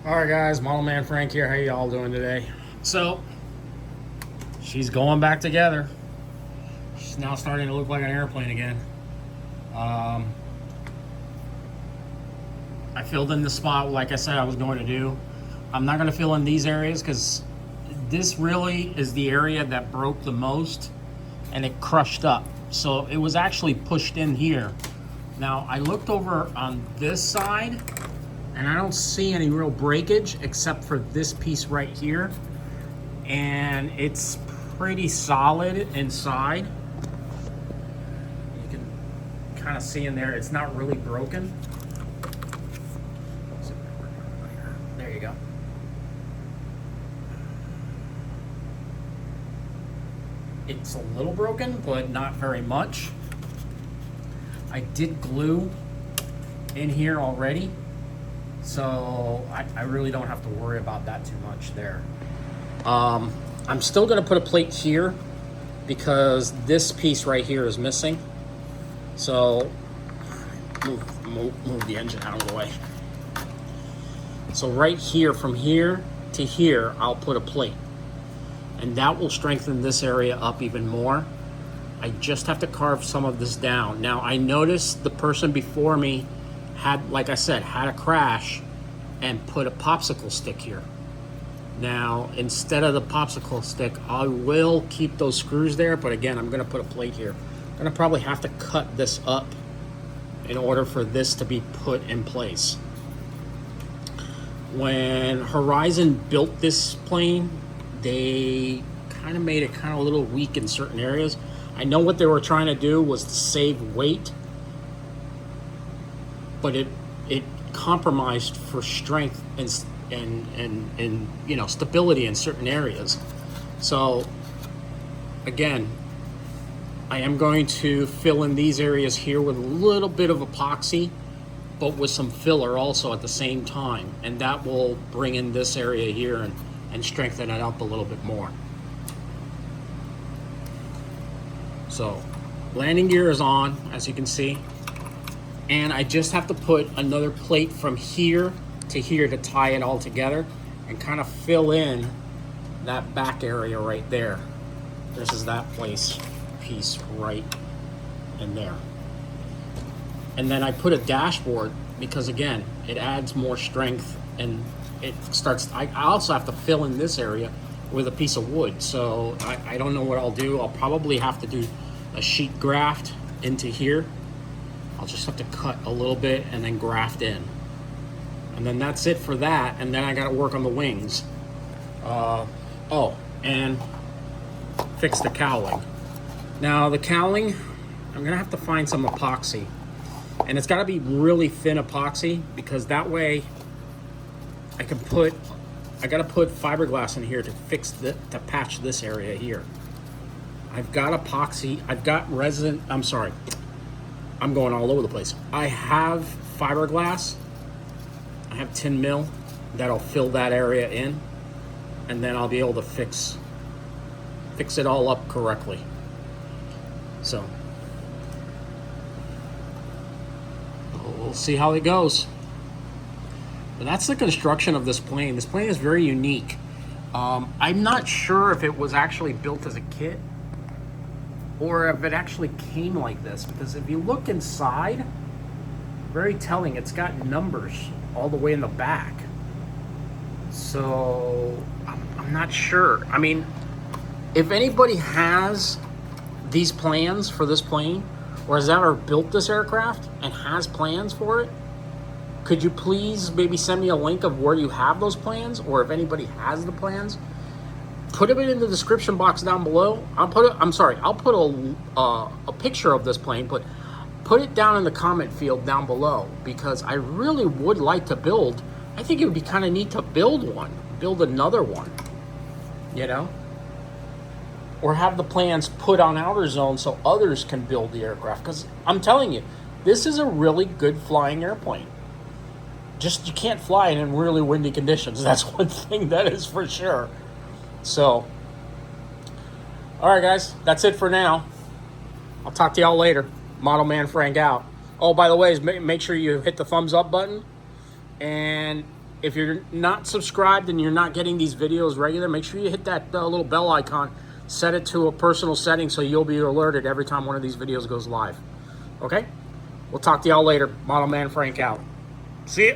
All right, guys, Model Man Frank here. How y'all doing today? So, she's going back together. She's now starting to look like an airplane again. I filled in the spot like I said I was going to do. I'm not going to fill in these areas because this really is the area that broke the most and it crushed up. So it was actually pushed in here. Now, I looked over on this side and I don't see any real breakage except for this piece right here. And it's pretty solid inside. You can kind of see in there, it's not really broken. There you go. It's a little broken, but not very much. I did glue in here already, so I really don't have to worry about that too much there. I'm still gonna put a plate here because this piece right here is missing. So move the engine out of the way. So right here, from here to here, I'll put a plate. And that will strengthen this area up even more. I just have to carve some of this down. Now, I noticed the person before me had, like I said, had a crash and put a popsicle stick here. Now, instead of the popsicle stick, I will keep those screws there, but again, I'm gonna put a plate here. I'm gonna probably have to cut this up in order for this to be put in place. When Horizon built this plane, they kind of made it kind of a little weak in certain areas. I know what they were trying to do was to save weight, but it compromised for strength and you know, stability in certain areas. So again, I am going to fill in these areas here with a little bit of epoxy, but with some filler also at the same time, and that will bring in this area here and strengthen it up a little bit more. So landing gear is on, as you can see, and I just have to put another plate from here to here to tie it all together and kind of fill in that back area right there. This is that piece right in there. And then I put a dashboard because again, it adds more strength and it starts, I also have to fill in this area with a piece of wood. So I don't know what I'll do. I'll probably have to do a sheet graft into here. I'll just have to cut a little bit and then graft in. And then that's it for that. And then I got to work on the wings. Oh, and fix the cowling. Now the cowling, I'm gonna have to find some epoxy. And it's gotta be really thin epoxy because that way I gotta put fiberglass in here to to patch this area here. I've got epoxy, I've got resin, I'm sorry, I'm going all over the place. I have fiberglass, I have 10 mil that'll fill that area in, and then I'll be able to fix it all up correctly. So we'll see how it goes. But that's the construction of this plane. This plane is very unique. I'm not sure if it was actually built as a kit or if it actually came like this, because if you look inside, very telling, it's got numbers all the way in the back. So I'm not sure. I mean, if anybody has these plans for this plane or has ever built this aircraft and has plans for it, could you please maybe send me a link of where you have those plans, or if anybody has the plans, put them in the description box down below. I'll put a picture of this plane, but put it down in the comment field down below, because I really would like to build. I think it would be kind of neat to build another one, you know, or have the plans put on Outer Zone so others can build the aircraft. Because I'm telling you, this is a really good flying airplane. Just you can't fly it in really windy conditions. That's one thing that is for sure. So, all right, guys, that's it for now. I'll talk to y'all later. Model Man Frank out. Oh, by the way, make sure you hit the thumbs up button and If you're not subscribed and you're not getting these videos regular, make sure you hit that little bell icon, set it to a personal setting so you'll be alerted every time one of these videos goes live. Okay? We'll talk to y'all later. Model Man Frank out. See ya.